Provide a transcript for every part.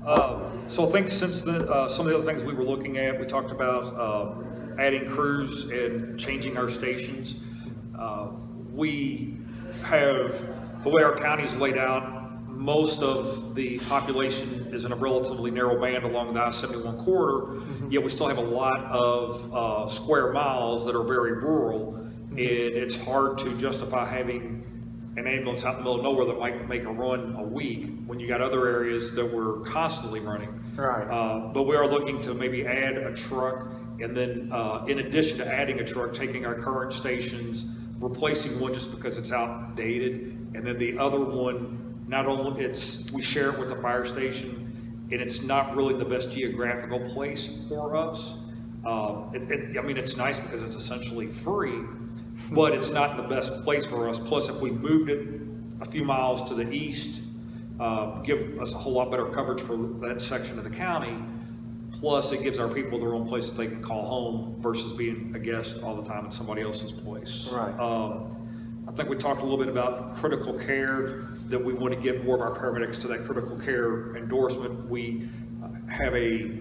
So I think since some of the other things we were looking at, we talked about adding crews and changing our stations. We have, the way our county is laid out, most of the population is in a relatively narrow band along the I-71 corridor, yet we still have a lot of square miles that are very rural, and it's hard to justify having an ambulance out in the middle of nowhere that might make a run a week when you got other areas that we're constantly running. Right. But we are looking to maybe add a truck, and then in addition to adding a truck, taking our current stations, replacing one just because it's outdated, and then the other one, not only we share it with the fire station, and it's not really the best geographical place for us. I mean, it's nice because it's essentially free, but it's not the best place for us. Plus, if we moved it a few miles to the east, give us a whole lot better coverage for that section of the county. Plus, it gives our people their own place that they can call home versus being a guest all the time at somebody else's place. Right. I think we talked a little bit about critical care, that we want to get more of our paramedics to that critical care endorsement. We have a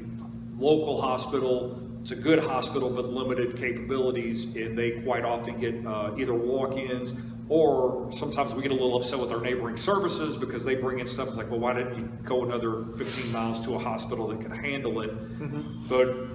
local hospital. It's a good hospital, but limited capabilities, and they quite often get either walk-ins, or sometimes we get a little upset with our neighboring services because they bring in stuff. It's like, well, why didn't you go another 15 miles to a hospital that can handle it? But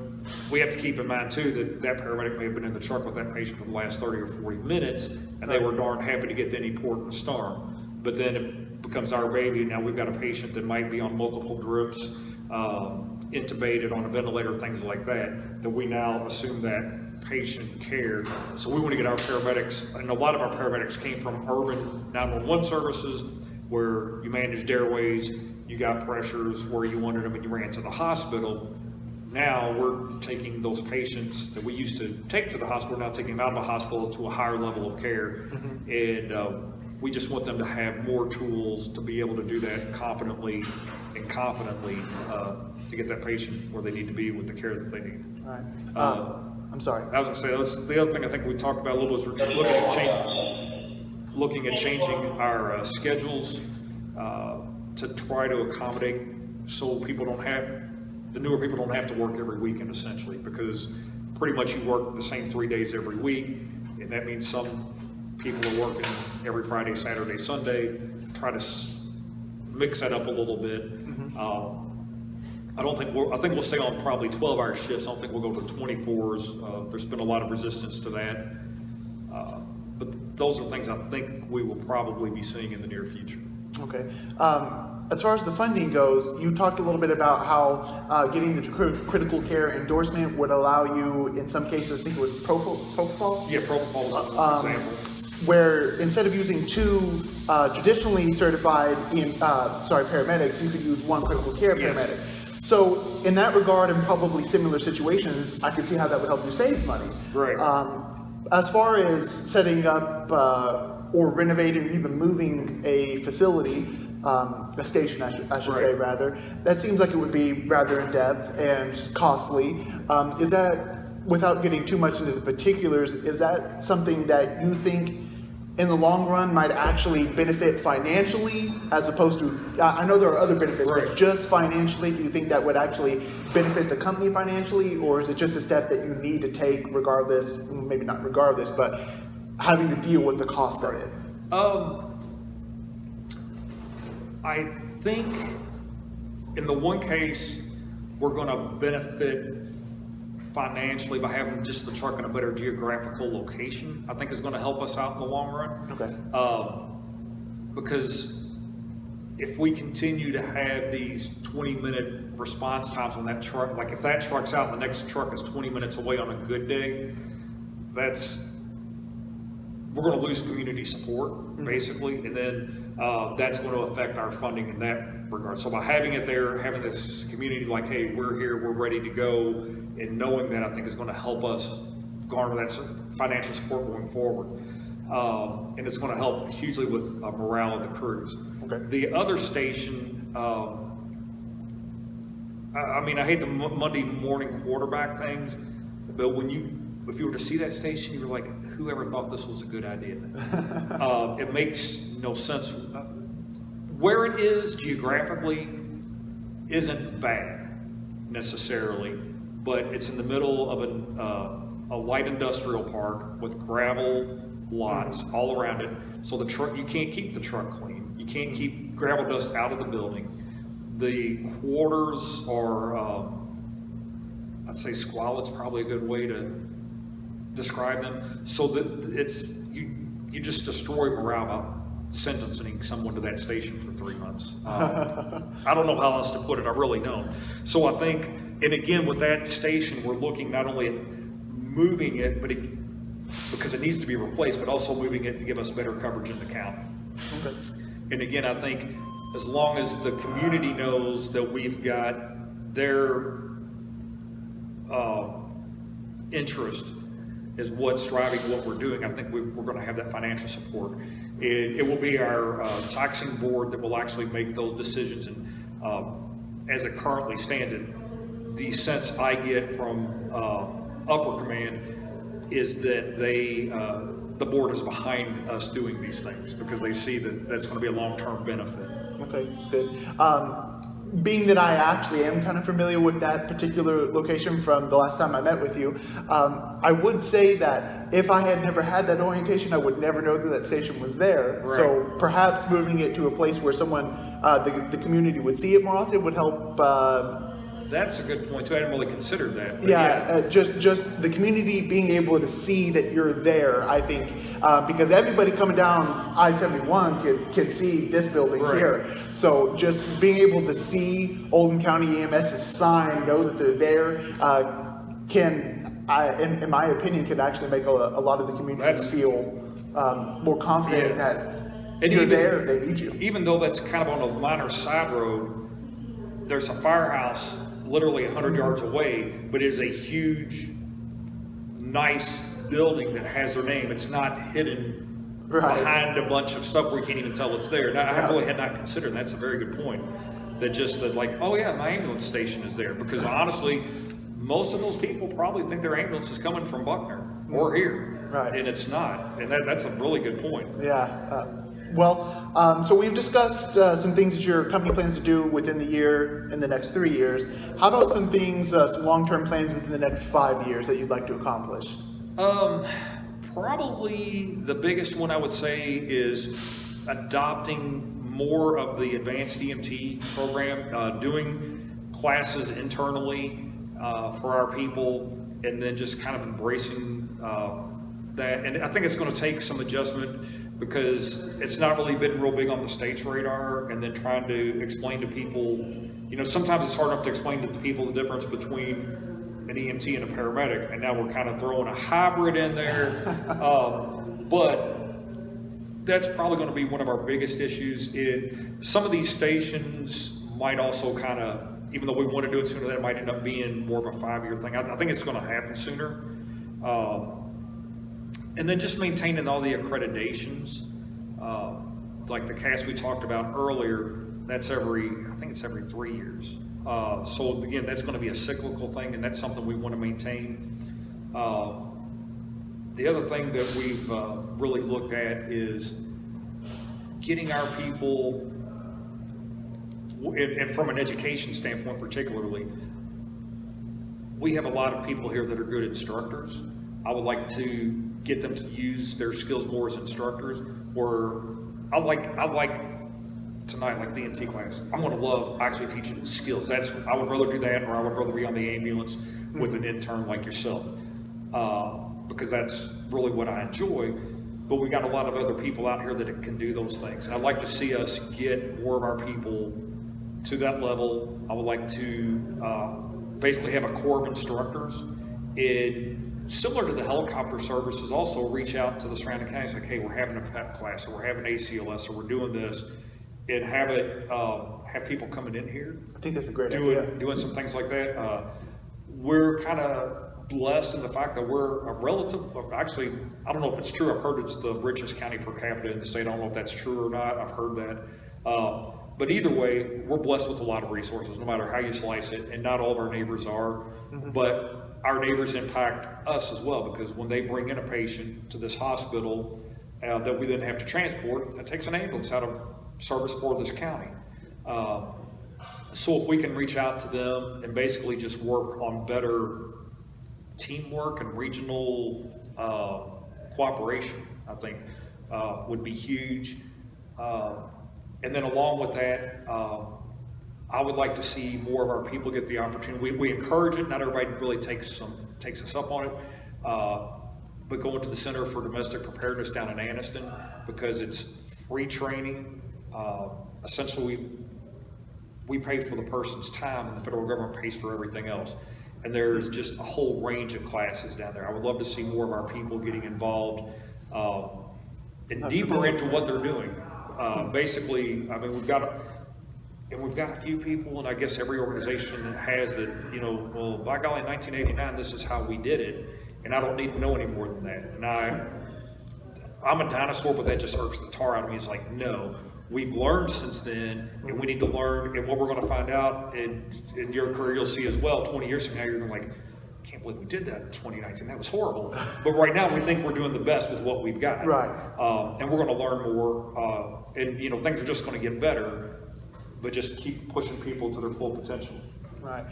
we have to keep in mind too that that paramedic may have been in the truck with that patient for the last 30 or 40 minutes, and they were darn happy to get to any port in the storm. But then it becomes our baby. Now we've got a patient that might be on multiple drips, intubated on a ventilator, things like that, that we now assume that patient care. So we want to get our paramedics, and a lot of our paramedics came from urban 911 services where you managed airways, you got pressures where you wanted them, and you ran to the hospital. Now we're taking those patients that we used to take to the hospital, now taking them out of the hospital to a higher level of care. And we just want them to have more tools to be able to do that competently and confidently to get that patient where they need to be with the care that they need. All right. I'm sorry. I was going to say, the other thing I think we talked about a little was we're looking at changing our schedules to try to accommodate so the newer people don't have to work every weekend essentially, because pretty much you work the same 3 days every week, and that means some people are working every Friday, Saturday, Sunday. Try to mix that up a little bit. I think we'll stay on probably 12-hour shifts. I don't think we'll go to 24s. There's been a lot of resistance to that. But those are things I think we will probably be seeing in the near future. Okay. As far as the funding goes, you talked a little bit about how getting the critical care endorsement would allow you, in some cases, I think it was propofol? Yeah, propofol is an example. Where instead of using two traditionally certified paramedics, you could use one critical care paramedic. So in that regard, and probably similar situations, I could see how that would help you save money. Right. As far as setting up or renovating, even moving a facility, a station, I should say rather, that seems like it would be rather in-depth and costly. Is that, without getting too much into the particulars, is that something that you think in the long run might actually benefit financially, as opposed to, I know there are other benefits, but just financially, do you think that would actually benefit the company financially, or is it just a step that you need to take regardless, maybe not regardless, but having to deal with the cost of it? I think in the one case, we're going to benefit financially by having just the truck in a better geographical location. I think is going to help us out in the long run. Okay. Because if we continue to have these 20-minute response times on that truck, like if that truck's out and the next truck is 20 minutes away on a good day, we're going to lose community support, basically, and then that's going to affect our funding in that regard. So by having it there, having this community like, hey, we're here, we're ready to go, and knowing that, I think is going to help us garner that financial support going forward. And it's going to help hugely with morale of the crews. Okay. The other station, I mean, I hate the Monday morning quarterback things, but if you were to see that station, you were like, whoever thought this was a good idea? It makes no sense. Where it is geographically, isn't bad necessarily, but it's in the middle of a light industrial park with gravel lots all around it. So the truck, you can't keep the truck clean. You can't keep gravel dust out of the building. The quarters are, I'd say squalid's probably a good way to describe them. So that it's, you just destroy morale by sentencing someone to that station for 3 months. I don't know how else to put it, I really don't. So I think, and again, with that station, we're looking not only at moving it, but because it needs to be replaced, but also moving it to give us better coverage in the county. Okay. And again, I think as long as the community knows that we've got their interest is what's driving what we're doing, I think we're going to have that financial support. It will be our taxing board that will actually make those decisions. And as it currently stands, the sense I get from upper command is that the board is behind us doing these things because they see that that's going to be a long-term benefit. Okay, that's good. Being that I actually am kind of familiar with that particular location from the last time I met with you, I would say that if I had never had that orientation, I would never know that that station was there. Right. So perhaps moving it to a place where someone, the community would see it more often would help. That's a good point too. I hadn't really considered that. But just the community being able to see that you're there, I think, because everybody coming down I-71 can see this building Right. here. So just being able to see Oldham County EMS's sign, know that they're there, in my opinion, can actually make a lot of the community feel more confident that And you're even there if they need you. Even though that's kind of on a minor side road, there's a firehouse literally 100 yards away, but it is a huge, nice building that has their name. It's not hidden behind a bunch of stuff where you can't even tell it's there. Now, I really had not considered, and that's a very good point, that like, oh yeah, my ambulance station is there. Because honestly, most of those people probably think their ambulance is coming from Buckner or here. Right. And it's not. And that's a really good point. Yeah. So we've discussed some things that your company plans to do within the year, in the next 3 years. How about some things, some long-term plans within the next 5 years that you'd like to accomplish? Probably the biggest one I would say is adopting more of the advanced EMT program, doing classes internally for our people, and then just kind of embracing that. And I think it's going to take some adjustment because it's not really been real big on the state's radar, and then trying to explain to people, sometimes it's hard enough to explain to people the difference between an EMT and a paramedic, and now we're kind of throwing a hybrid in there. But that's probably going to be one of our biggest issues. Some of these stations might also kind of, even though we want to do it sooner, that might end up being more of a 5-year thing. I think it's going to happen sooner. And then just maintaining all the accreditations, like the CAS we talked about earlier, I think it's every 3 years. So again, that's going to be a cyclical thing, and that's something we want to maintain. The other thing that we've really looked at is getting our people, and from an education standpoint particularly, we have a lot of people here that are good instructors. I would like to get them to use their skills more as instructors, or I like tonight, like the EMT class, I'm going to love actually teaching skills. I would rather do that, or I would rather be on the ambulance with an intern like yourself, because that's really what I enjoy. But we got a lot of other people out here that can do those things, and I'd like to see us get more of our people to that level. I would like to basically have a corps of instructors. Similar to the helicopter services, also reach out to the surrounding counties, like, hey, we're having a PEP class, or we're having ACLS, or we're doing this, and have people coming in here. I think that's a great idea. Doing some things like that. We're kind of blessed in the fact that we're a relative, actually, I don't know if it's true, I've heard it's the richest county per capita in the state. I don't know if that's true or not, I've heard that. But either way, we're blessed with a lot of resources, no matter how you slice it, and not all of our neighbors are, but our neighbors impact us as well, because when they bring in a patient to this hospital that we then have to transport, it takes an ambulance out of service for this county. So if we can reach out to them and basically just work on better teamwork and regional cooperation, I think would be huge. And then along with that, I would like to see more of our people get the opportunity. We encourage it. Not everybody really takes us up on it. But going to the Center for Domestic Preparedness down in Anniston, because it's free training. Essentially, we pay for the person's time, and the federal government pays for everything else. And there's just a whole range of classes down there. I would love to see more of our people getting involved and deeper into what they're doing. Basically, I mean, we've got a few people, and I guess every organization has that, you know, well, by golly, in 1989, this is how we did it, and I don't need to know any more than that. And I'm a dinosaur, but that just irks the tar out of me. It's like, no, we've learned since then, and we need to learn, and what we're going to find out in your career, you'll see as well, 20 years from now, you're going to be like, I can't believe we did that in 2019. That was horrible. But right now, we think we're doing the best with what we've got. Right. And we're going to learn more, and, you know, things are just going to get better, but just keep pushing people to their full potential. Right.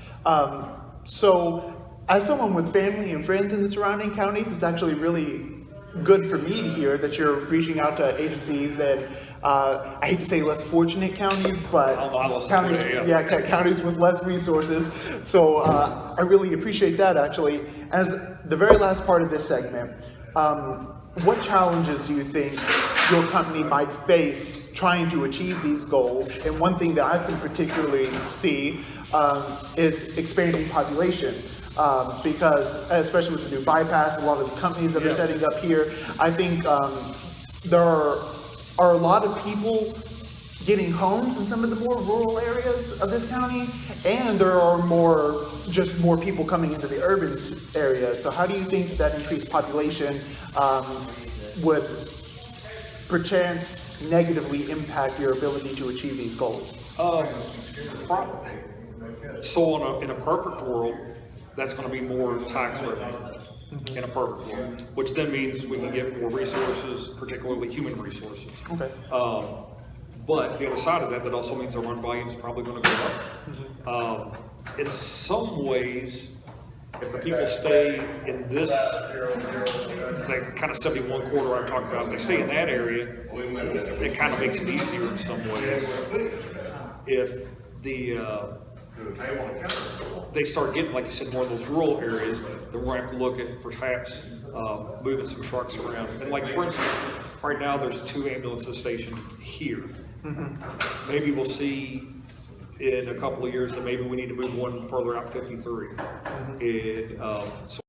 So, as someone with family and friends in the surrounding counties, it's actually really good for me to hear that you're reaching out to agencies that, I hate to say less fortunate counties, but counties, counties with less resources. So I really appreciate that, actually. As the very last part of this segment, what challenges do you think your company might face trying to achieve these goals? And one thing that I can particularly see is expanding population. Because especially with the new bypass, a lot of the companies that are setting up here, I think there are a lot of people getting homes in some of the more rural areas of this county, and there are more people coming into the urban areas. So how do you think that increased population would perchance negatively impact your ability to achieve these goals? So in a perfect world, that's going to be more tax revenue in a perfect world, which then means we can get more resources, particularly human resources. Okay. But the other side of that also means our run volume is probably going to go up. In some ways, if the people stay in this, that kind of 71 corridor I talked about, if they stay in that area, it kind of makes it easier in some ways. If they start getting, like you said, more of those rural areas, then we're going to have to look at perhaps moving some trucks around. And like, for instance, right now there's 2 ambulances stationed here. Mm-hmm. Maybe we'll see in a couple of years that maybe we need to move one further out 53. Mm-hmm. So